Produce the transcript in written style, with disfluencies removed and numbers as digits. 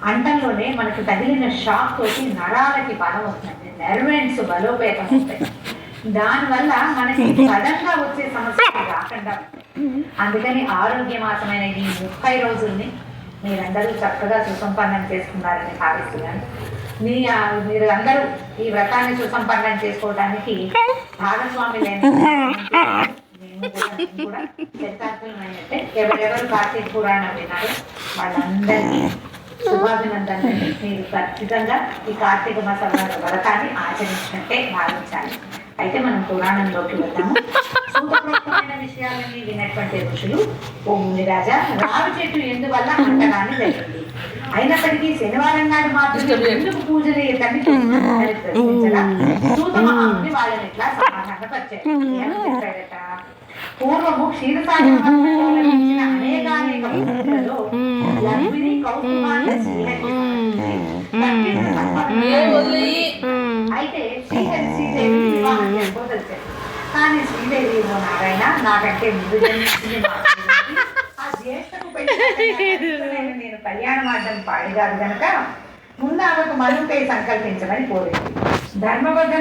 అంటంలోనే మనకు తగిలిన షాక్ తోటి నరాలకి బలం వస్తుంది, నెర్వెంట్స్ బలోపేతం అవుతాయి. దానివల్ల మనకి సడన్గా వచ్చే సమస్యలు రాకుండా అందుకని ఆరోగ్యమాసమైన ఈ 30 రోజుల్ని మీరందరూ చక్కగా సుసంపన్నం చేసుకున్నారని భావిస్తున్నాను. మీరు అందరూ ఈ వ్రతాన్ని సుసంపన్నం చేసుకోవడానికి భాగస్వాములైన కూడా చరితార్థమైనట్టే. ఎవరెవరు కార్తీక పురాణం విన్నారో వాళ్ళందరినీ శుభాభినందనలు. మీరు ఖచ్చితంగా ఈ కార్తీక మాస వ్రతాన్ని ఆచరించినట్టే భావించాలి. అయితే మనం పురాణంలోకి వెళ్తాము. సూత్రప్రోక్తమైన విషయాలన్నీ విన్నటువంటి ఋషులు, ఓ మునిరాజా, రావి చెట్టు ఎందువల్ల అంటనాన్ని జరిగింది, అయినప్పటికీ శనివారం నాడు మాత్రం ఎందుకు పూజలు ఏదని ప్రశ్నించగా సూత మహాముని వాళ్ళని ఇట్లా సమాధానపరిచారట. పూర్వము క్షీరసాగర అనేకానేక భూములలో లక్ష్మిని కౌతుకాన్ని అయితే శ్రీహరి శ్రీదేవి వివాహం చేసుకోదలిచారు. కానీ శ్రీదేవి నారాయణ నాకంటే ముందు జన్మించింది, ఆ జ్యేష్ఠకు నేను కళ్యాణం ఆడడం పాడిగారు కనుక ముందు ఆమెకు మనుపై సంకల్పించమని కోరింది. ధర్మబద్ధ